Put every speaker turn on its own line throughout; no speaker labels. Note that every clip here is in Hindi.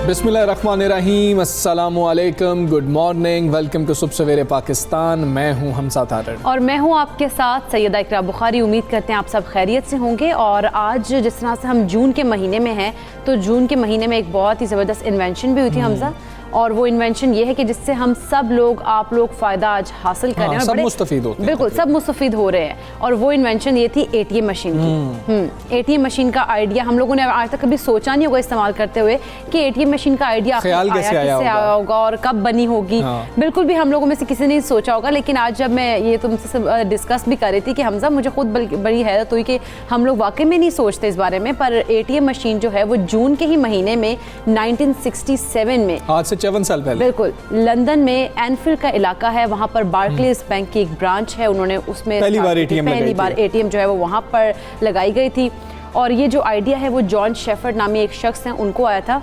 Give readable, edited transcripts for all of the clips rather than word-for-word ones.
बिस्मिल्लाहिर्रहमानिर्रहीम, अस्सलामुअलैकुम, गुड मॉर्निंग, वेलकम टू सुबह सवेरे पाकिस्तान। मैं हूं हमसा तारड़
और मैं हूं आपके साथ सैयदा इकरा बुखारी। उम्मीद करते हैं आप सब खैरियत से होंगे। और आज जिस तरह से हम जून के महीने में हैं, तो जून के महीने में एक बहुत ही ज़बरदस्त इन्वेंशन भी हुई थी हमजा, और वो इन्वेंशन ये है कि जिससे हम सब लोग, आप लोग फ़ायदा आज हासिल कर रहे हैं,
सब मुस्तफ़ीद होते हैं,
बिल्कुल सब मुस्तफ़ीद हो रहे हैं। और वो इन्वेंशन ये थी ATM मशीन की। ATM मशीन का आइडिया हम लोगों ने आज तक कभी सोचा नहीं होगा इस्तेमाल करते हुए कि ATM मशीन का आइडिया
कैसे आया
होगा और कब बनी होगी। बिल्कुल भी हम लोगों में से किसी ने सोचा होगा। लेकिन आज जब मैं ये तुमसे डिस्कस भी कर रही थी कि हमजा, मुझे खुद बड़ी हैरत हुई कि हम लोग वाकई में नहीं सोचते इस बारे में, पर ATM मशीन जो है वो जून के ही महीने में 1967 में,
आज से 54 साल पहले,
बिल्कुल लंदन में एनफील्ड का इलाका है, वहाँ पर बार्कलेज बैंक की एक ब्रांच है, उन्होंने उसमें
पहली बार
ATM जो है वो वहाँ पर लगाई गई थी। और ये जो आइडिया है वो जॉन शेफर्ड नामी एक शख्स हैं, उनको आया था।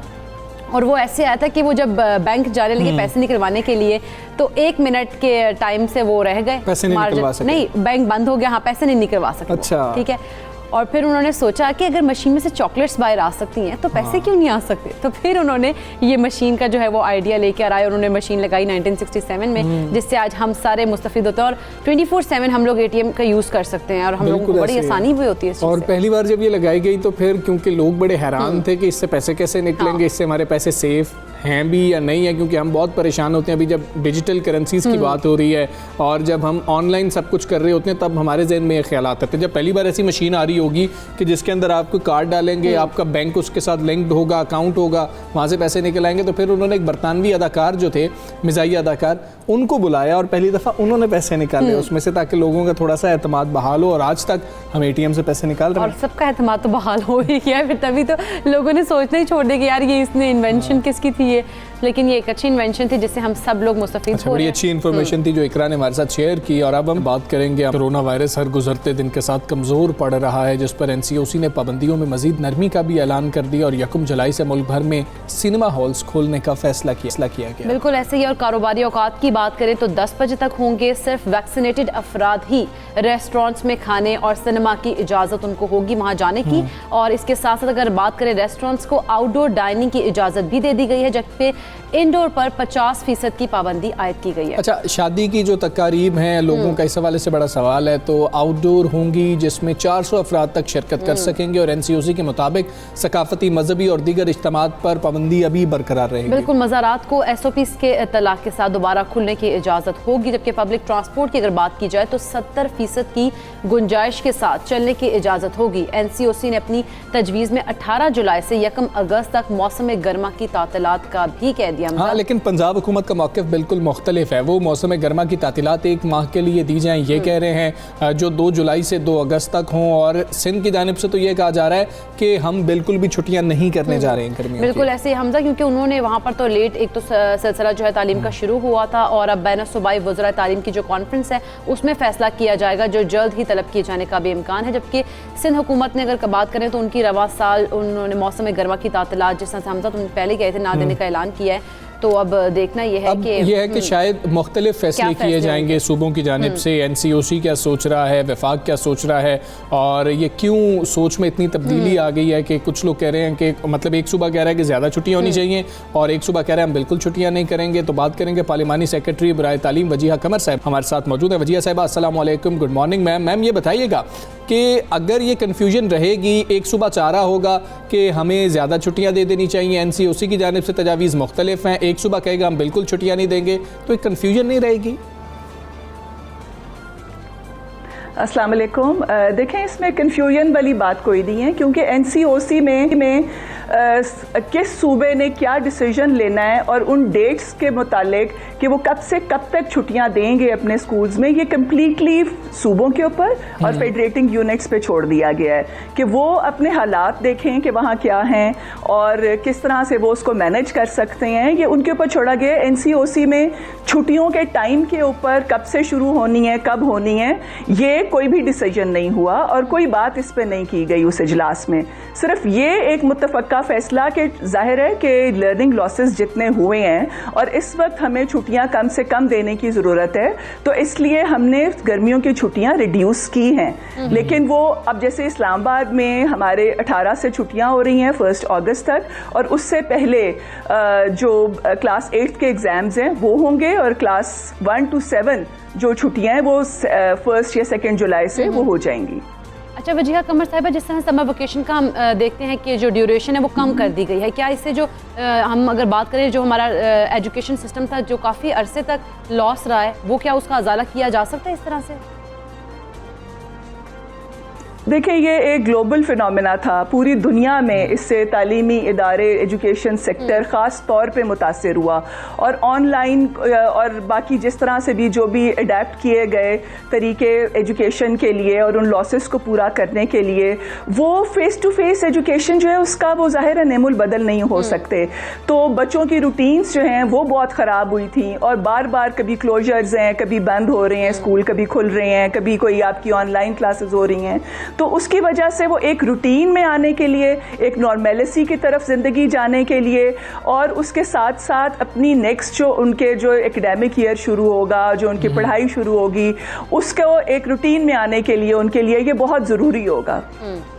और वो ऐसे आया था कि वो जब बैंक जाने लगे पैसे निकलवाने के लिए, तो 1 मिनट के टाइम से वो रह गए,
पैसे नहीं निकलवा सके।
नहीं, बैंक बंद हो गया, हाँ पैसे नहीं निकलवा सके।
अच्छा,
ठीक है। और फिर उन्होंने सोचा कि अगर मशीन में से चॉकलेट्स बाहर आ सकती हैं तो पैसे क्यों नहीं आ सकते। तो फिर उन्होंने ये मशीन का जो है वो आइडिया लेकर आए, उन्होंने मशीन लगाई 1967 में, जिससे आज हम सारे मुस्तफिद होते हैं और 24/7 हम लोग ATM का यूज़ कर सकते हैं और हम लोगों को बड़ी आसानी भी होती है।
और पहली बार जब ये लगाई गई तो फिर क्योंकि लोग बड़े हैरान थे कि इससे पैसे कैसे निकलेंगे, इससे हमारे पैसे सेफ हैं भी या नहीं है, क्योंकि हम बहुत परेशान होते हैं अभी जब डिजिटल करेंसीज की बात हो रही है और जब हम ऑनलाइन सब कुछ कर रहे होते हैं, तब हमारे जहन में ये ख्याल आते थे। जब पहली बार ऐसी मशीन आ रही होगी कि जिसके अंदर आप कोई कार्ड डालेंगे, आपका बैंक उसके साथ लिंक्ड होगा, अकाउंट होगा, वहाँ से पैसे निकल आएंगे, तो फिर उन्होंने एक बरतानवी अदाकार जो थे, मिजाई अदाकार, उनको बुलाया और पहली दफ़ा उन्होंने पैसे निकाले उसमें से, ताकि लोगों का थोड़ा सा एतमाद बहाल हो। और आज तक हम ATM से पैसे निकाल रहे हैं
और सबका एतमाद तो बहाल हो ही गया है। फिर तभी तो लोगों ने सोचना ही छोड़ दिया कि यार ये इसने इन्वेंशन किसकी थी ये। लेकिन ये एक अच्छी इन्वेंशन थी जिससे हम सब लोग मुस्तफीद हो।
बड़ी अच्छी इन्फॉर्मेशन थी जो इकरा ने हमारे साथ शेयर की। और अब हम बात करेंगे, कोरोना वायरस हर गुजरते दिन के साथ कमज़ोर पड़ रहा है, जिस पर NCOC ने पाबंदियों में मजीद नरमी का भी ऐलान कर दिया और 1 जुलाई से मुल्क भर में सिनेमा हॉल्स खोलने का फैसला किया गया।
बिल्कुल ऐसे ही। और कारोबारी औकात की बात करें तो 10 बजे तक होंगे सिर्फ वैक्सीनेटेड अफराद ही रेस्टोरेंट्स में खाने और सिनेमा की इजाज़त उनको होगी वहाँ जाने की। और इसके साथ साथ अगर बात करें रेस्टोरेंट्स को आउटडोर डाइनिंग की इजाज़त भी दे दी गई है, जबकि इंडोर पर 50% की पाबंदी आयद की गई है।
अच्छा, शादी की जो तकारीब हैं लोगों का, इस हवाले से बड़ा सवाल है। तो आउटडोर होंगी जिसमें 400 अफराद तक शिरकत कर सकेंगे और NCOC के मुताबिक सकाफती, मजहबी और दीगर इज्तिमात पर पाबंदी अभी बरकरार रहेगी।
बिल्कुल, मज़ारात को SOPs के इत्तलाक के साथ दोबारा खुलने की इजाज़त होगी, जबकि पब्लिक ट्रांसपोर्ट की अगर बात की जाए तो 70% की गुंजाइश के साथ चलने की इजाज़त होगी। NCOC ने अपनी तजवीज़ में 18 जुलाई से 1 अगस्त तक मौसम गर्मा की तातीलात का भी कह दिया।
हाँ, लेकिन पंजाब हुकूमत का मौक़िफ़ बिल्कुल मुख्तलिफ है। वो मौसम गर्मा की तातीलात 1 माह के लिए दी जाएँ, ये कह रहे हैं, जो 2 जुलाई से 2 अगस्त तक हों। और सिंध की जानिब से तो ये कहा जा रहा है कि हम बिल्कुल भी छुट्टियाँ नहीं करने जा रहे हैं गर्मियों की।
बिल्कुल ऐसे हमजा, क्योंकि उन्होंने वहाँ पर तो लेट एक तो सिलसिला जो है तालीम का शुरू हुआ था, और अब बैन सूबाई वज़रा तालीम की जो कॉन्फ्रेंस है उसमें फ़ैसला किया जाएगा, जो जल्द ही तलब किए जाने का भी इम्कान है। जबकि सिंध हुकूमत ने अगर बात करें तो उनकी रवा साल उन्होंने मौसम गर्मा की तातीलात, जिस तरह से हमजा तुम पहले गए थे, ना देने का ऐलान किया है। तो अब देखना यह है कि
शायद मुख्तलिफ फैसले किए जाएंगे सूबों की जानिब से। NCOC क्या सोच रहा है, वफाक क्या सोच रहा है, और ये क्यों सोच में इतनी तब्दीली आ गई है कि कुछ लोग कह रहे हैं कि मतलब एक सूबा कह रहा है कि ज़्यादा छुट्टियाँ होनी चाहिए और एक सूबा कह रहा है हम बिल्कुल छुट्टियाँ नहीं करेंगे। तो बात करेंगे पार्लिमानी सेक्रेटरी बराए तालीम वजीहा कमर साहब हमारे साथ मौजूद है। वजीहा साहिबा, अस्सलाम वालेकुम, गुड मॉर्निंग मैम। मैम ये बताइएगा कि अगर ये कन्फ्यूजन रहेगी, एक सूबा चाह रहा होगा कि हमें ज़्यादा छुट्टियाँ दे देनी चाहिए, NCOC की जानिब से तजावीज़ मुख्तलिफ हैं, एक सूबा कहेगा हम बिल्कुल छुट्टियाँ नहीं देंगे, तो एक कन्फ्यूजन नहीं रहेगी?
अस्सलाम वालेकुम। देखें, इसमें कन्फ्यूजन वाली बात कोई नहीं है, क्योंकि NCOC में किस सूबे ने क्या डिसीजन लेना है और उन डेट्स के मुतालिक कि वो कब से कब तक छुट्टियां देंगे अपने स्कूल्स में, ये कम्प्लीटली सूबों के ऊपर और फेडरेटिंग यूनिट्स पे छोड़ दिया गया है कि वो अपने हालात देखें कि वहाँ क्या हैं और किस तरह से वो उसको मैनेज कर सकते हैं। ये उनके ऊपर छोड़ा गया है। NCOC में छुट्टियों के टाइम के ऊपर कब से शुरू होनी है, कब होनी है, ये कोई भी डिसीजन नहीं हुआ और कोई बात इस पर नहीं की गई उस इजलास में। सिर्फ ये एक मुत्तफ़क़ा फ़ैसला कि जाहिर है कि लर्निंग लॉसेस जितने हुए हैं और इस वक्त हमें छुट्टियां कम से कम देने की ज़रूरत है, तो इसलिए हमने गर्मियों की छुट्टियां रिड्यूस की हैं। लेकिन वो अब जैसे इस्लामाबाद में हमारे 18 से छुट्टियां हो रही हैं 1 अगस्त तक, और उससे पहले जो क्लास 8 के एग्ज़ाम्स हैं वो होंगे और क्लास 1 to 7 जो छुट्टियां हैं वो 1 या 2 जुलाई से वो हो जाएंगी।
अच्छा वजीहा कमर साहिबा, जिस तरह समर वेकेशन का हम देखते हैं कि जो ड्यूरेशन है वो कम कर दी गई है, क्या इससे जो हम अगर बात करें जो हमारा एजुकेशन सिस्टम था जो काफ़ी अरसे तक लॉस रहा है, वो क्या उसका अजाला किया जा सकता है इस तरह से?
देखिए, ये एक ग्लोबल फिनोमेना था, पूरी दुनिया में इससे तालीमी इदारे, एजुकेशन सेक्टर ख़ास तौर पे मुतासिर हुआ और ऑनलाइन और बाकी जिस तरह से भी जो भी अडेप्ट किए गए तरीके एजुकेशन के लिए और उन लॉसेस को पूरा करने के लिए, वो फेस टू फेस एजुकेशन जो है उसका वो ज़ाहिर है नेमुल बदल नहीं हो सकते। तो बच्चों की रूटीन्स जो हैं वो बहुत ख़राब हुई थी और बार बार कभी क्लोजर्स हैं, कभी बंद हो रहे हैं स्कूल, कभी खुल रहे हैं, कभी कोई आपकी ऑनलाइन क्लासेस हो रही हैं। तो उसकी वजह से वो एक रूटीन में आने के लिए, एक नॉर्मेलिटी की तरफ ज़िंदगी जाने के लिए और उसके साथ साथ अपनी नेक्स्ट जो उनके जो एकेडमिक ईयर शुरू होगा, जो उनकी पढ़ाई शुरू होगी, उसको एक रूटीन में आने के लिए उनके लिए ये बहुत ज़रूरी होगा।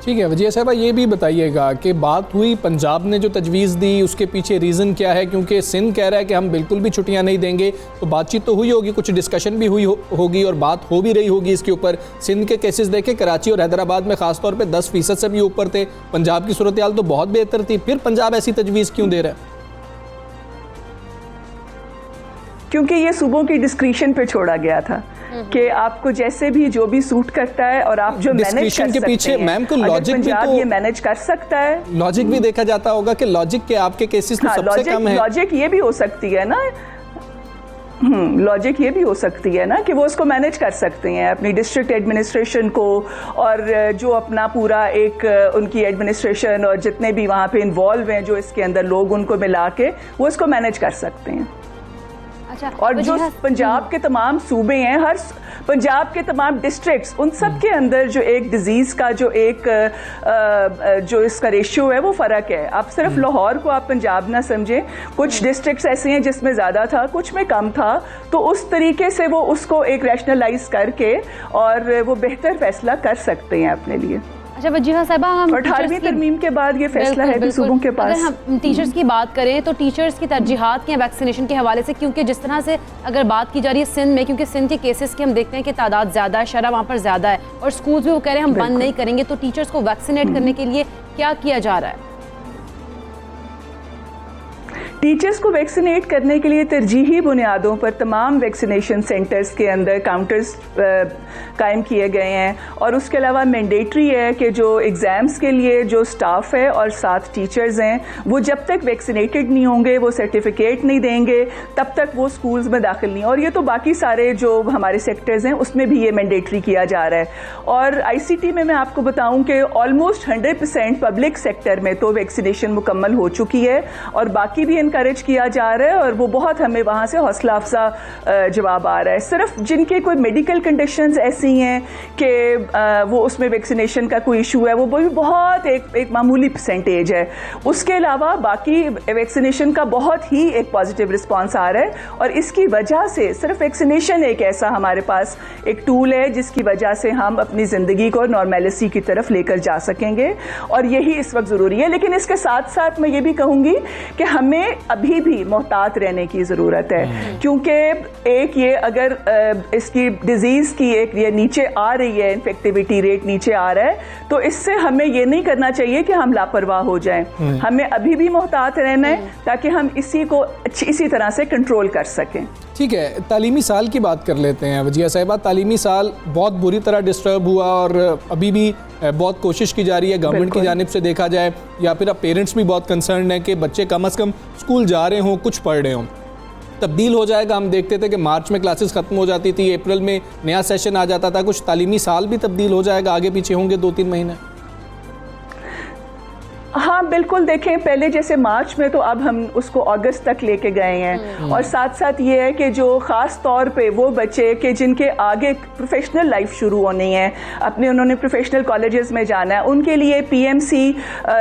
ठीक है वजीहा साहबा, ये भी बताइएगा कि बात हुई पंजाब ने जो तजवीज़ दी उसके पीछे रीज़न क्या है? क्योंकि सिंध कह रहा है कि हम बिल्कुल भी छुट्टियां नहीं देंगे, तो बातचीत तो हुई होगी, कुछ डिस्कशन भी हुई होगी और बात हो भी रही होगी इसके ऊपर। सिंध के केसेस देखे, कराची और हैदराबाद में खासतौर पे 10% से भी ऊपर थे, पंजाब की सूरत हाल तो बहुत बेहतर थी, फिर पंजाब ऐसी तजवीज़ क्यों दे रहा है?
क्योंकि ये सूबों की डिस्क्रिशन पे छोड़ा गया था कि आपको जैसे भी जो भी सूट करता है और आप जो मैनेज कर सकते हैं।
के पीछे मैम को लॉजिक भी तो
ये मैनेज कर सकता है,
लॉजिक भी देखा जाता होगा कि लॉजिक के आपके केसेस तो सबसे कम है।
लॉजिक ये भी हो सकती है ना, लॉजिक ये भी हो सकती है ना कि वो उसको मैनेज कर सकते हैं अपनी डिस्ट्रिक्ट एडमिनिस्ट्रेशन को और जो अपना पूरा एक उनकी एडमिनिस्ट्रेशन और जितने भी वहाँ पे इन्वॉल्व हैं जो इसके अंदर लोग, उनको मिला के वो इसको मैनेज कर सकते हैं।
अच्छा,
और जो पंजाब के तमाम सूबे हैं, हर पंजाब के तमाम डिस्ट्रिक्ट्स, उन सब के अंदर जो एक डिजीज़ का जो एक जो इसका रेशियो है वो फ़र्क है। आप सिर्फ लाहौर को आप पंजाब ना समझें, कुछ डिस्ट्रिक्ट्स ऐसे हैं जिसमें ज़्यादा था, कुछ में कम था, तो उस तरीके से वो उसको एक रैशनलाइज करके और वो बेहतर फैसला कर सकते हैं अपने लिए।
अच्छा वजीहा साहिबा, हम
18वीं तरमीम के बाद ये फैसला है कि सूबों के पास।
अगर हम टीचर्स की बात करें तो टीचर्स की तरजीहात क्या वैक्सीनेशन के हवाले से, क्योंकि जिस तरह से अगर बात की जा रही है सिंध में, क्योंकि सिंध के केसेस की हम देखते हैं कि तादाद ज़्यादा है, शरह वहाँ पर ज़्यादा है और स्कूल्स भी वो कह रहे हैं हम बंद नहीं करेंगे, तो टीचर्स को वैक्सीनेट करने के लिए क्या किया जा रहा है?
टीचर्स को वैक्सीनेट करने के लिए तरजीही बुनियादों पर तमाम वैक्सीनेशन सेंटर्स के अंदर काउंटर्स कायम किए गए हैं और उसके अलावा मैंडेटरी है कि जो एग्ज़ाम्स के लिए जो स्टाफ है और साथ टीचर्स हैं वो जब तक वैक्सीनेटेड नहीं होंगे, वो सर्टिफिकेट नहीं देंगे, तब तक वो स्कूल्स में दाखिल नहीं। और ये तो बाकी सारे जो हमारे सेक्टर्स हैं उसमें भी ये मैंडेटरी किया जा रहा है। और ICT में मैं आपको बताऊं कि ऑलमोस्ट 100% पब्लिक सेक्टर में तो वैक्सीनेशन मुकम्मल हो चुकी है और बाकी भी इनकरेज किया जा रहा है और वो बहुत हमें वहाँ से हौसला अफजा जवाब आ रहा है। सिर्फ जिनके कोई मेडिकल कंडीशंस ऐसी हैं कि वो उसमें वैक्सीनेशन का कोई इशू है, वो भी बहुत एक मामूली परसेंटेज है। उसके अलावा बाकी वैक्सीनेशन का बहुत ही एक पॉजिटिव रिस्पांस आ रहा है और इसकी वजह से सिर्फ वैक्सीनेशन एक ऐसा हमारे पास एक टूल है जिसकी वजह से हम अपनी ज़िंदगी को नॉर्मेलिटी की तरफ लेकर जा सकेंगे और यही इस वक्त ज़रूरी है। लेकिन इसके साथ साथ मैं ये भी कहूँगी कि हमें अभी भी मोहतात रहने की ज़रूरत है, क्योंकि एक ये अगर इसकी डिज़ीज़ की एक ये नीचे आ रही है, इन्फेक्टिविटी रेट नीचे आ रहा है, तो इससे हमें ये नहीं करना चाहिए कि हम लापरवाह हो जाएं। हमें अभी भी मोहतात रहना है ताकि हम इसी को इसी तरह से कंट्रोल कर सकें।
ठीक है, तालीमी साल की बात कर लेते हैं वजीहा साहिबा। तालीमी साल बहुत बुरी तरह डिस्टर्ब हुआ और अभी भी बहुत कोशिश की जा रही है गवर्नमेंट की जानिब से देखा जाए, या फिर अब पेरेंट्स भी बहुत कंसर्न हैं कि बच्चे कम से कम स्कूल जा रहे हों, कुछ पढ़ रहे हों। तब्दील हो जाएगा। हम देखते थे कि मार्च में क्लासेस ख़त्म हो जाती थी, अप्रैल में नया सेशन आ जाता था, कुछ तालीमी साल भी तब्दील हो जाएगा, आगे पीछे होंगे 2-3 महीने।
हाँ बिल्कुल, देखें पहले जैसे मार्च में, तो अब हम उसको अगस्त तक लेके गए हैं। और साथ साथ ये है कि जो ख़ास तौर पे वो बच्चे कि जिनके आगे प्रोफेशनल लाइफ शुरू होनी है, अपने उन्होंने प्रोफेशनल कॉलेजेस में जाना है, उनके लिए PMC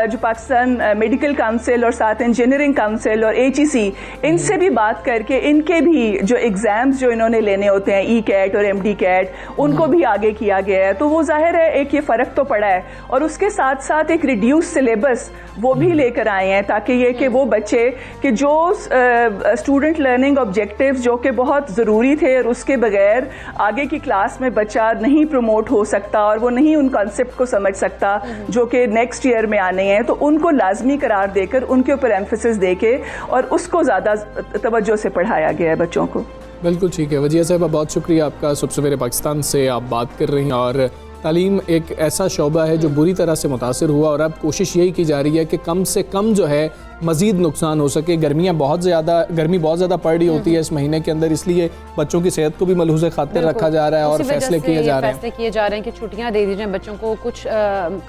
जो पाकिस्तान मेडिकल काउंसिल और साथ इंजीनियरिंग काउंसिल और HEC, इनसे भी बात करके इनके भी जो एग्ज़ाम्स जो इन्होंने लेने होते हैं ECAT और MD CAT, उनको भी आगे किया गया है। तो वो जाहिर है एक ये फ़र्क तो पड़ा है। और उसके साथ साथ एक रिड्यूस सिलेबस वो भी लेकर आए हैं, ताकि ये कि वो बच्चे कि जो स्टूडेंट लर्निंग ऑब्जेक्टिव्स जो कि बहुत ज़रूरी थे और उसके बगैर आगे की क्लास में बच्चा नहीं प्रमोट हो सकता और वो नहीं उन कॉन्सेप्ट को समझ सकता जो कि नेक्स्ट ईयर में आने हैं, तो उनको लाजमी करार देकर उनके ऊपर एम्फेसिस देके और उसको ज़्यादा तवज्जो से पढ़ाया गया है बच्चों को।
बिल्कुल ठीक है। वजिया साहब, बहुत शुक्रिया आपका। सुबह सवेरे पाकिस्तान से आप बात कर रही हैं, और तालीम एक ऐसा शोबा है जो बुरी तरह से मुतासिर हुआ, और अब कोशिश यही की जा रही है कि कम से कम जो है मज़ीद नुकसान हो सके। गर्मी बहुत ज़्यादा पड़ रही होती है इस महीने के अंदर, इसलिए बच्चों की सेहत को भी मलहूज़ खातिर रखा जा रहा है और फैसले किए जा रहे हैं
कि छुट्टियां दे दी जाएं बच्चों को, कुछ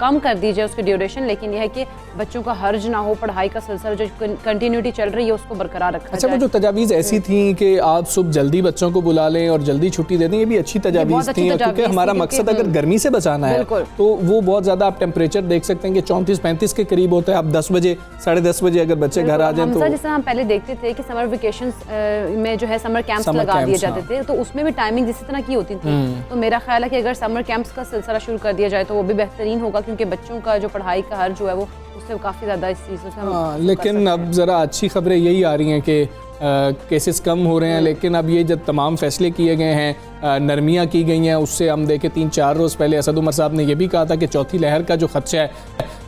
कम कर दी जाए उसकी ड्यूरेशन, लेकिन यह है कि बच्चों का हर्ज ना हो, पढ़ाई का सिलसिला जो कंटिन्यूटी चल रही है उसको बरकरार रखा जाए।
अच्छा, वो जो तजावीज़ ऐसी थी कि आप सुबह जल्दी बच्चों को बुला लें और जल्दी छुट्टी दे दें, ये भी अच्छी तजावीज़ थी, क्योंकि हमारा मकसद अगर गर्मी से बचाना है तो वो बहुत ज़्यादा, आप टेम्परेचर देख सकते हैं कि 34-35 के करीब होता है। अब 10 बजे 10:30 बजे अगर बच्चे घर आ जाएं, तो
जैसे हम पहले देखते थे कि समर वेकेशंस में जो है समर कैंप्स लगा दिए जाते थे, तो उसमें भी टाइमिंग इसी तरह की होती थी। तो मेरा ख्याल है कि अगर समर कैंप्स का सिलसिला शुरू कर दिया जाए तो वो भी बेहतरीन होगा, क्योंकि बच्चों का जो पढ़ाई का हर्ज जो है वो उससे काफ़ी ज़्यादा इस चीज़ से
लेकिन अब ज़रा अच्छी खबरें यही आ रही हैं कि केसेस कम हो रहे हैं। लेकिन अब ये जब तमाम फैसले किए गए हैं, नरमियाँ की गई हैं, उससे हम देखें 3-4 रोज़ पहले असद उमर साहब ने यह भी कहा था कि चौथी लहर का जो खदशा है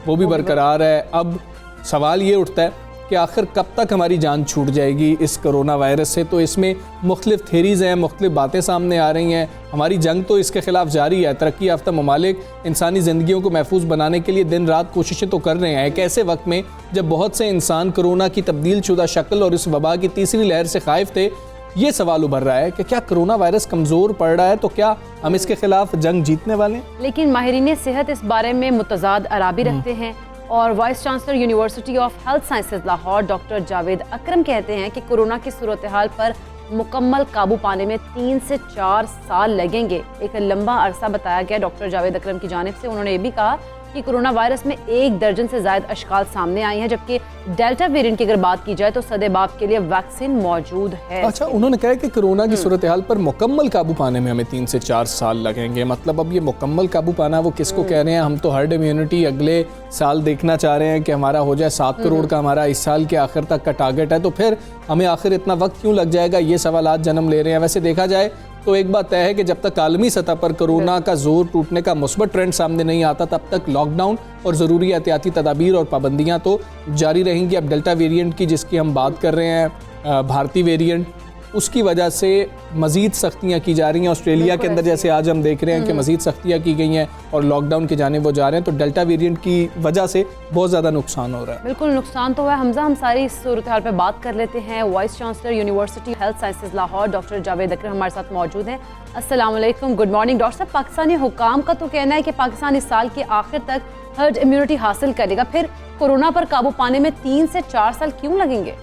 वो भी बरकरार है। अब सवाल ये उठता है कि आखिर कब तक हमारी जान छूट जाएगी इस कोरोना वायरस से। तो इसमें मुख्तलिफ थेरीज़ हैं, मुख्तलिफ बातें सामने आ रही हैं। हमारी जंग तो इसके ख़िलाफ़ जारी है। तरक्की याफ्ता ममालिक इंसानी ज़िंदगियों को महफूज बनाने के लिए दिन रात कोशिशें तो कर रहे हैं। एक ऐसे वक्त में जब बहुत से इंसान कोरोना की तब्दील शुदा शक्ल और इस वबा की तीसरी लहर से खाइफ थे, ये सवाल उभर रहा है कि क्या कोरोना वायरस कमज़ोर पड़ रहा है, तो क्या हम इसके ख़िलाफ़ जंग जीतने वाले हैं?
लेकिन माहिरीन सेहत इस बारे में मुतज़ाद आराबी रखते हैं, और vice chancellor university of health sciences Lahore doctor Javed Akram कहते हैं कि कोरोना की सूरत हाल पर मुकम्मल काबू पाने में 3 से 4 साल लगेंगे। एक लंबा अरसा बताया गया डॉक्टर जावेद अकरम की जानिब से। उन्होंने ये भी कहा कि कोरोना वायरस में 1 दर्जन से ज़ायद अशकाल सामने आई हैं, जबकि डेल्टा वेरिएंट की अगर बात की जाए तो सदेबाप के लिए वैक्सीन मौजूद है।
अच्छा, उन्होंने कहा कि कोरोना की सूरत हाल पर मुकम्मल काबू पाने में हमें 3 से 4 साल लगेंगे। मतलब अब ये मुकम्मल काबू पाना वो किसको कह रहे हैं? हम तो हर्ड इम्यूनिटी अगले साल देखना चाह रहे हैं कि हमारा हो जाए 7 करोड़ का, हमारा इस साल के आखिर तक का टारगेट है, तो फिर हमें आखिर इतना वक्त क्यों लग जाएगा? ये सवालात जन्म ले रहे हैं। वैसे देखा जाए तो एक बात तय है कि जब तक आलमी सतह पर कोरोना का जोर टूटने का मुस्बत ट्रेंड सामने नहीं आता, तब तक लॉकडाउन और ज़रूरी एहतियाती तदाबीर और पाबंदियाँ तो जारी रहेंगी। अब डेल्टा वेरिएंट की जिसकी हम बात कर रहे हैं, भारतीय वेरिएंट, उसकी वजह से मज़ीद सख्तियाँ की जा रही हैं। ऑस्ट्रेलिया के अंदर जैसे आज हम देख रहे हैं कि मज़ीद सख्तियाँ की गई हैं और लॉकडाउन की जानिब वो जा रहे हैं, तो डेल्टा वेरिएंट की वजह से बहुत ज़्यादा नुकसान हो रहा है।
बिल्कुल नुकसान तो है हमजा। हम सारी इस सूरत हाल पर बात कर लेते हैं। Vice chancellor university health sciences Lahore doctor Javed Akram हमारे साथ मौजूद हैं। अस्सलाम वालेकुम, गुड मॉर्निंग डॉक्टर साहब। पाकिस्तानी हुकाम का तो कहना है कि पाकिस्तान इस साल के आखिर तक हर्ड इम्यूनिटी हासिल करेगा, फिर कोरोना पर काबू पाने में 3 से 4 साल क्यों लगेंगे?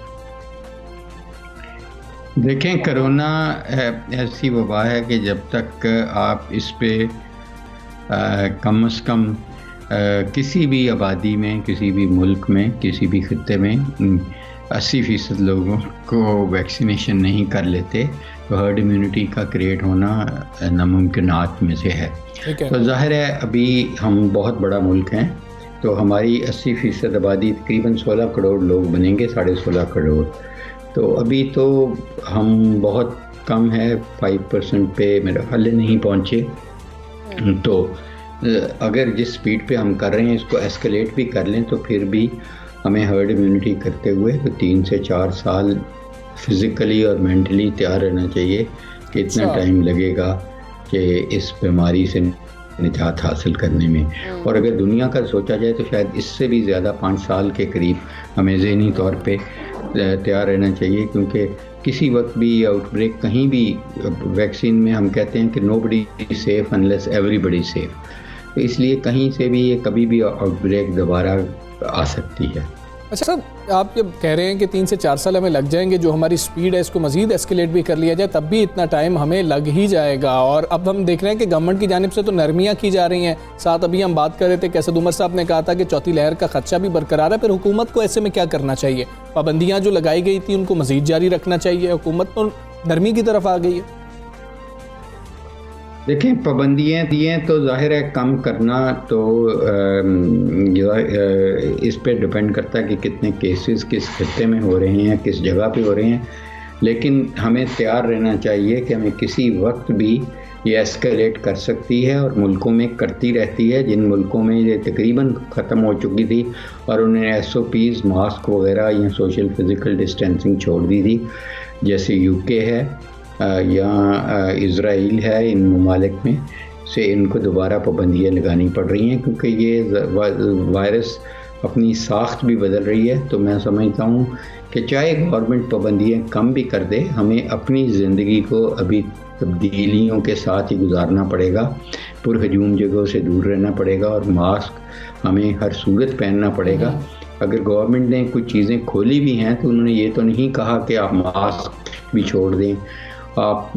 देखें, कोरोना ऐसी वबा है कि जब तक आप इस पे कम से कम किसी भी आबादी में, किसी भी मुल्क में, किसी भी खित्ते में 80% लोगों को वैक्सीनेशन नहीं कर लेते, तो हर्ड इम्यूनिटी का क्रिएट होना नामुमकिनात में से है। तो जाहिर है अभी हम बहुत बड़ा मुल्क हैं, तो हमारी 80% आबादी तकरीबन 16 करोड़ लोग बनेंगे, 16.5 करोड़। तो अभी तो हम बहुत कम है, 5% पे मेरा ख्याल नहीं पहुँचे। तो अगर जिस स्पीड पे हम कर रहे हैं इसको एस्केलेट भी कर लें तो फिर भी हमें हर्ड इम्यूनिटी करते हुए तो 3 से 4 साल फिज़िकली और मेंटली तैयार रहना चाहिए कि इतना टाइम लगेगा कि इस बीमारी से निजात हासिल करने में। और अगर दुनिया का सोचा जाए तो शायद इससे भी ज़्यादा 5 साल के करीब हमें ज़हनी तौर पे तैयार रहना चाहिए, क्योंकि किसी वक्त भी आउटब्रेक कहीं भी, वैक्सीन में हम कहते हैं कि nobody is safe unless everybody safe, तो इसलिए कहीं से भी ये कभी भी आउटब्रेक दोबारा आ सकती है।
अच्छा साहब, आप जब कह रहे हैं कि 3 से 4 साल हमें लग जाएंगे, जो हमारी स्पीड है इसको मज़ीद एस्केलेट भी कर लिया जाए तब भी इतना टाइम हमें लग ही जाएगा। और अब हम देख रहे हैं कि गवर्नमेंट की जानिब से तो नरमियाँ की जा रही हैं। साथ अभी हम बात कर रहे थे, कैसद उमर साहब ने कहा था कि चौथी लहर का खदशा भी बरकरार है। फिर हुकूमत को ऐसे में क्या करना चाहिए? पाबंदियाँ जो लगाई गई थी उनको मज़ीद जारी रखना चाहिए? हुकूमत तो नरमी की तरफ आ गई है।
देखें, पाबंदियाँ दी हैं तो जाहिर है कम करना तो इस पे डिपेंड करता है कि कितने केसेस किस खत्ते में हो रहे हैं, किस जगह पे हो रहे हैं। लेकिन हमें तैयार रहना चाहिए कि हमें किसी वक्त भी ये एस्केलेट कर सकती है और मुल्कों में करती रहती है। जिन मुल्कों में ये तकरीबन ख़त्म हो चुकी थी और उन्हें SOPs, मास्क वगैरह या सोशल फ़िज़िकल डिस्टेंसिंग छोड़ दी थी, जैसे UK है या इज़राइल है, इन ममालिक में से इनको दोबारा पाबंदियाँ लगानी पड़ रही हैं क्योंकि ये वायरस अपनी साख्त भी बदल रही है। तो मैं समझता हूँ कि चाहे गवर्नमेंट पाबंदियाँ कम भी कर दे, हमें अपनी ज़िंदगी को अभी तब्दीलियों के साथ ही गुजारना पड़ेगा, पुरहजूम जगहों से दूर रहना पड़ेगा और मास्क हमें हर सूरत पहनना पड़ेगा। अगर गवर्नमेंट ने कुछ चीज़ें खोली भी हैं तो उन्होंने ये तो नहीं कहा कि आप मास्क भी छोड़ दें, आप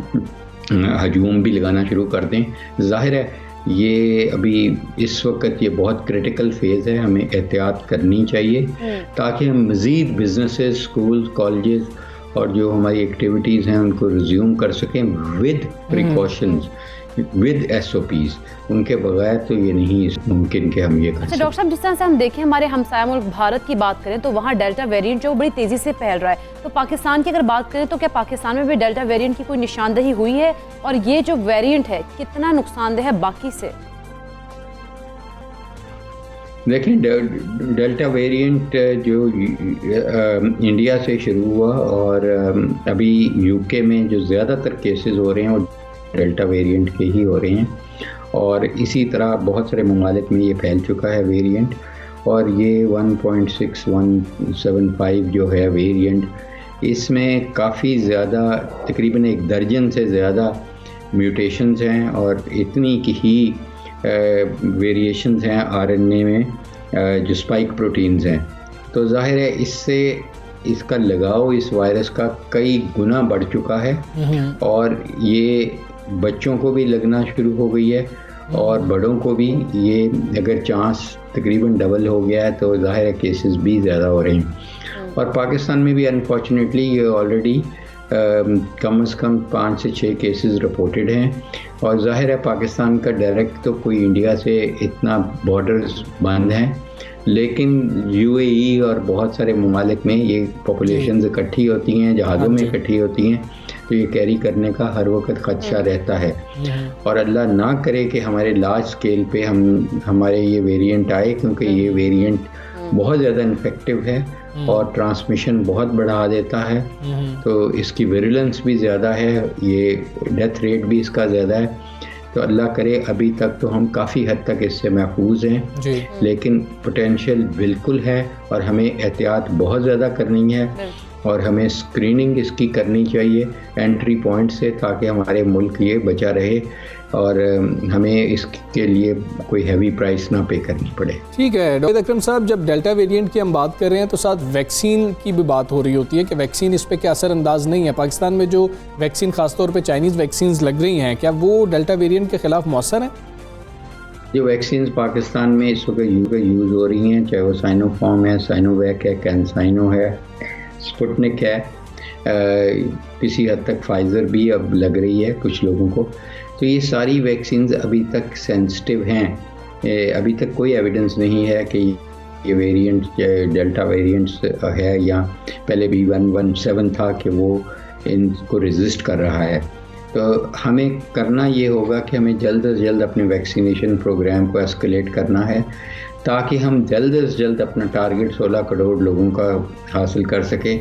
हजूम भी लगाना शुरू कर दें। ज़ाहिर है ये अभी इस वक्त ये बहुत क्रिटिकल फेज़ है, हमें एहतियात करनी चाहिए ताकि हम मज़ीद बिजनेसेस, स्कूल, कॉलेजेस और जो हमारी एक्टिविटीज़ हैं उनको रिज्यूम कर सकें विद प्रिकॉशंस, विद SOPs। उनके बगैर तो ये नहीं मुमकिन कि हम ये कर
सकें। डॉक्टर साहब, जिस तरह से हम देखें हमारे हमसाया मुल्क भारत की बात करें तो वहाँ डेल्टा वेरिएंट जो बड़ी तेज़ी से फैल रहा है, तो पाकिस्तान की अगर बात करें तो क्या पाकिस्तान में भी डेल्टा वेरिएंट की कोई निशानदही हुई है और ये जो वेरिएंट है कितना नुकसानदेह है बाकी से?
देखें, डेल्टा वेरिएंट जो इंडिया से शुरू हुआ और अभी UK में जो ज़्यादातर केसेस हो रहे हैं वो डेल्टा वेरिएंट के ही हो रहे हैं और इसी तरह बहुत सारे ममालिक में ये फैल चुका है वेरिएंट। और ये 1.6175 जो है वेरिएंट, इसमें काफ़ी ज़्यादा तकरीबन 1 दर्जन से ज़्यादा म्यूटेशंस हैं और इतनी की ही वेरिएशंस हैं RNA में जो स्पाइक प्रोटीन्स हैं। तो जाहिर है इससे इसका लगाव इस वायरस का कई गुना बढ़ चुका है और ये बच्चों को भी लगना शुरू हो गई है और बड़ों को भी। ये अगर चांस तकरीबन डबल हो गया है तो जाहिर है केसेस भी ज़्यादा हो रहे हैं। और पाकिस्तान में भी अनफॉर्चुनेटली ये ऑलरेडी कम से कम 5 से 6 केसेस रिपोर्टेड हैं और जाहिर है पाकिस्तान का डायरेक्ट तो कोई इंडिया से इतना बॉर्डर्स बंद हैं, लेकिन UAE और बहुत सारे ममालिक में ये पॉपुलेशंस इकट्ठी होती हैं, जहाज़ों में इकट्ठी होती हैं, तो ये कैरी करने का हर वक्त ख़दशा रहता है। और अल्लाह ना करे कि हमारे लार्ज स्केल पे हमारे ये वेरिएंट आए, क्योंकि ये वेरिएंट बहुत ज़्यादा इन्फेक्टिव है और ट्रांसमिशन बहुत बढ़ा देता है, तो इसकी विरुलेंस भी ज़्यादा है, ये डेथ रेट भी इसका ज़्यादा है। तो अल्लाह करे अभी तक तो हम काफ़ी हद तक इससे महफूज हैं, लेकिन पोटेंशियल बिल्कुल है और हमें एहतियात बहुत ज़्यादा करनी है और हमें स्क्रीनिंग इसकी करनी चाहिए एंट्री पॉइंट से, ताकि हमारे मुल्क ये बचा रहे और हमें इसके लिए कोई हैवी प्राइस ना पे करनी पड़े।
ठीक है डॉक्टर अकरम साहब, जब डेल्टा वेरिएंट की हम बात कर रहे हैं तो साथ वैक्सीन की भी बात हो रही होती है कि वैक्सीन इस पे क्या असरअंदाज नहीं है। पाकिस्तान में जो वैक्सीन खासतौर पे चाइनीज़ वैक्सीन लग रही हैं, क्या वो डेल्टा वेरिएंट के ख़िलाफ़ मौसर हैं?
जो वैक्सीन पाकिस्तान में इस वक्त यूज़ हो रही हैं, चाहे वो साइनोफार्म है, साइनोवैक है, कैंसाइनो है, स्पुतनिक है, किसी हद तक फाइज़र भी अब लग रही है कुछ लोगों को, तो ये सारी वैक्सीन्स अभी तक सेंसिटिव हैं। अभी तक कोई एविडेंस नहीं है कि ये वेरिएंट डेल्टा वेरिएंट्स है या पहले भी 117 था कि वो इनको रेजिस्ट कर रहा है। तो हमें करना ये होगा कि हमें जल्द से जल्द अपने वैक्सीनेशन प्रोग्राम को एस्केलेट करना है ताकि हम जल्द से जल्द अपना टारगेट 16 करोड़ लोगों का हासिल कर सकें।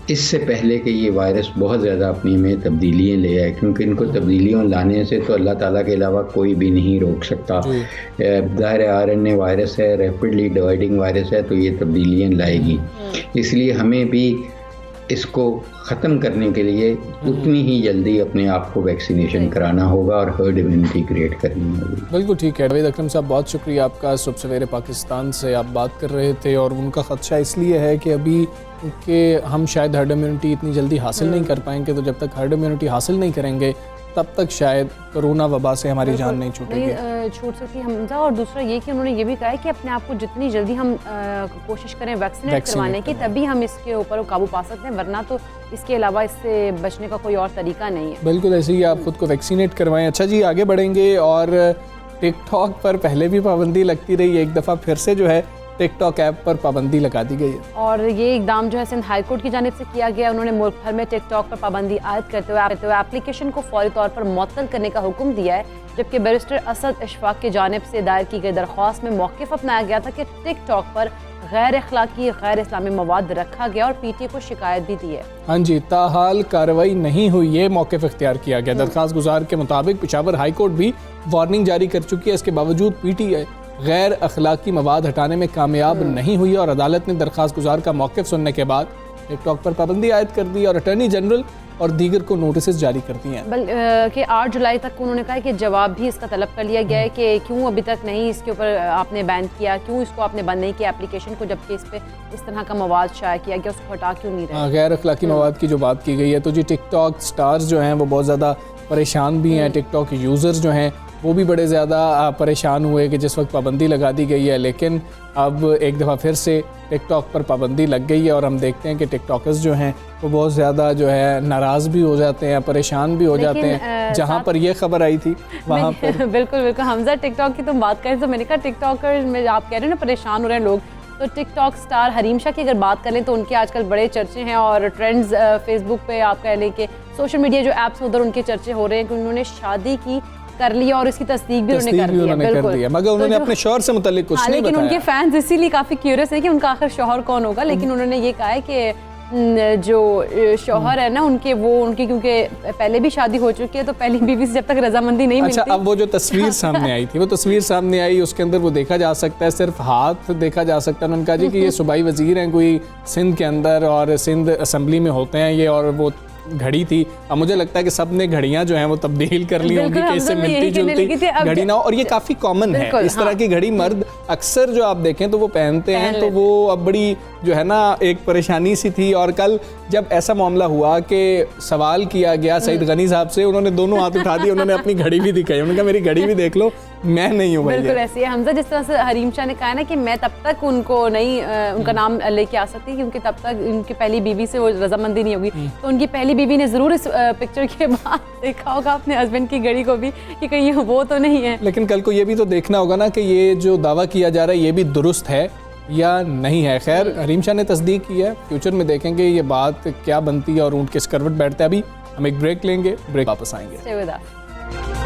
इससे पहले कि ये वायरस बहुत ज़्यादा अपनी में तब्दीलियाँ ले आए, क्योंकि इनको तब्दीलियों लाने से तो अल्लाह ताला के अलावा कोई भी नहीं रोक सकता। ज़ाहिर RNA वायरस है, रैपिडली डिवाइडिंग वायरस है, तो ये तब्दीलियाँ लाएगी। इसलिए हमें भी इसको ख़त्म करने के लिए उतनी ही जल्दी अपने आप को वैक्सीनेशन कराना होगा और हर्ड इम्यूनिटी क्रिएट करनी होगी।
बिल्कुल ठीक है जावेद अकरम साहब, बहुत शुक्रिया आपका। सुबह सवेरे पाकिस्तान से आप बात कर रहे थे और उनका ख़दशा इसलिए है कि अभी कि हम शायद हर्ड इम्यूनिटी इतनी जल्दी हासिल नहीं कर पाएंगे, तो जब तक हर्ड इम्यूनिटी हासिल नहीं करेंगे तब तक शायद कोरोना वबा से हमारी जान नहीं छूटेगी,
छूट सकती हमजा। और दूसरा ये कि उन्होंने ये भी कहा है कि अपने आप को जितनी जल्दी हम कोशिश करें वैक्सीनेट करवाने की, तभी हम इसके ऊपर काबू पा सकते हैं, वरना तो इसके अलावा इससे बचने का कोई और तरीका नहीं है।
बिल्कुल ऐसे ही आप खुद को वैक्सीनेट करवाएं। अच्छा जी, आगे बढ़ेंगे। और टिकटॉक पर पहले भी पाबंदी लगती रही, एक दफ़ा फिर से जो है टिकटॉक ऐप पर पाबंदी लगा दी गई है। और
ये इकदाम जो है सिंध हाई कोर्ट की जानिब से किया गया। उन्होंने मुल्क भर में टिकटॉक पर पाबंदी आयद करते हुए एप्लीकेशन को फौरी तौर पर मुअत्तल करने का हुक्म दिया है, जबकि बैरिस्टर असद इशफाक की जानिब से दायर की गई दरख्वास्त में मौक़िफ़ अपनाया गया था कि टिकटॉक पर गैर अखलाकी गैर इस्लामी मवाद रखा गया और PTA को शिकायत भी दी है।
हाँ जी, ताहाल कार्रवाई नहीं हुई, ये मौक़िफ़ इख्तियार किया गया। दरख्वास्त गुजार के मुताबिक पेशावर हाई कोर्ट भी वार्निंग जारी कर चुकी है, इसके बावजूद PTA गैर अखलाकी मवाद हटाने में कामयाब नहीं हुई और अदालत ने दरख्वास्त गुजार का मौक़िफ़ सुनने के बाद टिकटॉक पर पाबंदी आयद कर दी और अटॉर्नी जनरल और दीगर को नोटिस जारी कर दिए हैं।
कि 8 जुलाई तक उन्होंने कहा कि जवाब भी इसका तलब कर लिया गया है कि क्यों अभी तक नहीं इसके ऊपर आपने बैन किया, क्यों इसको आपने बंद नहीं किया एप्लीकेशन को, जबकि इस पे इस तरह का मवाद शाया किया गया, उसको हटा क्यों नहीं रहे।
गैर अखलाकी मवाद की जो बात की गई है, तो जी टिकटॉक स्टार्स जो हैं वो बहुत ज़्यादा परेशान भी हैं। टिकटॉक यूज़र्स जो हैं वो भी बड़े ज़्यादा परेशान हुए कि जिस वक्त पाबंदी लगा दी गई है, लेकिन अब एक दफ़ा फिर से टिकटॉक पर पाबंदी लग गई है और हम देखते हैं कि टिकटॉकर्स जो हैं वो बहुत ज़्यादा जो है नाराज़ भी हो जाते हैं, परेशान भी हो जाते हैं। जहाँ पर ये खबर आई थी वहाँ पर
बिल्कुल बिल्कुल हमजा, टिकटॉक की तुम बात करें तो मैंने कहा टिकटॉकर में आप कह रहे हैं ना परेशान हो रहे हैं लोग, तो टिकटॉक स्टार हरीम शाह की अगर बात करें तो उनके आजकल बड़े चर्चे हैं और ट्रेंड्स फेसबुक पे आप कह लें कि सोशल मीडिया जो ऐप्स उधर उनके चर्चे हो रहे हैं कि उन्होंने शादी की कर लिया और इसकी तस्दीक भी उन्होंने कर दिया,
मगर उन्होंने अपने शौहर से मुताल्लिक कुछ नहीं बताया।
लेकिन उनके फैंस इसीलिए काफ़ी क्यूरियस है कि उनका आखिर शौहर कौन होगा, लेकिन उन्होंने ये कहा है कि जो शौहर है ना उनकी क्योंकि पहले भी शादी हो चुकी है, तो पहली बीवी से जब तक रजामंदी नहीं मिलती।
अच्छा, अब वो जो तस्वीर सामने आई थी, वो तस्वीर सामने आई, उसके अंदर वो देखा जा सकता है, सिर्फ हाथ देखा जा सकता है। उन्होंने कहा जी कि ये सूबाई वजीर हैं कोई सिंध के अंदर और सिंध असम्बली में होते हैं ये, और वो घड़ी थी। अब मुझे लगता है कि सब ने घड़ियां जो हैं वो तब्दील कर ली होंगी कि इससे मिलती जुलती घड़ी ना हो, और ये काफ़ी कॉमन है इस तरह की घड़ी। मर्द अक्सर जो आप देखें तो वो पहनते हैं, तो वो अब बड़ी जो है ना एक परेशानी सी थी। और कल जब ऐसा मामला हुआ कि सवाल किया गया सईद गनी साहब से, उन्होंने दोनों हाथ उठा दिए, उन्होंने अपनी घड़ी भी दिखाई, उन्होंने कहा मेरी घड़ी भी देख लो, मैं नहीं हूँ।
बिल्कुल ऐसे ही हमजा, जिस तरह से हरीम शाह ने कहा ना कि मैं तब तक उनको नहीं उनका नाम लेके आ सकती क्योंकि तब तक उनकी पहली बीवी से वो रजामंदी नहीं होगी, तो उनकी पहली बीवी ने ज़रूर इस पिक्चर के बाद देखा होगा अपने हस्बैंड की घड़ी को भी कि कहीं वो तो नहीं है।
लेकिन कल को ये भी तो देखना होगा ना कि ये जो दावा किया जा रहा है ये भी दुरुस्त है या नहीं है। खैर, हरीम शाह ने तस्दीक की है, फ्यूचर में देखेंगे ये बात क्या बनती है और ऊँट किस करवट बैठता है। अभी हम एक ब्रेक लेंगे, ब्रेक वापस आएंगे।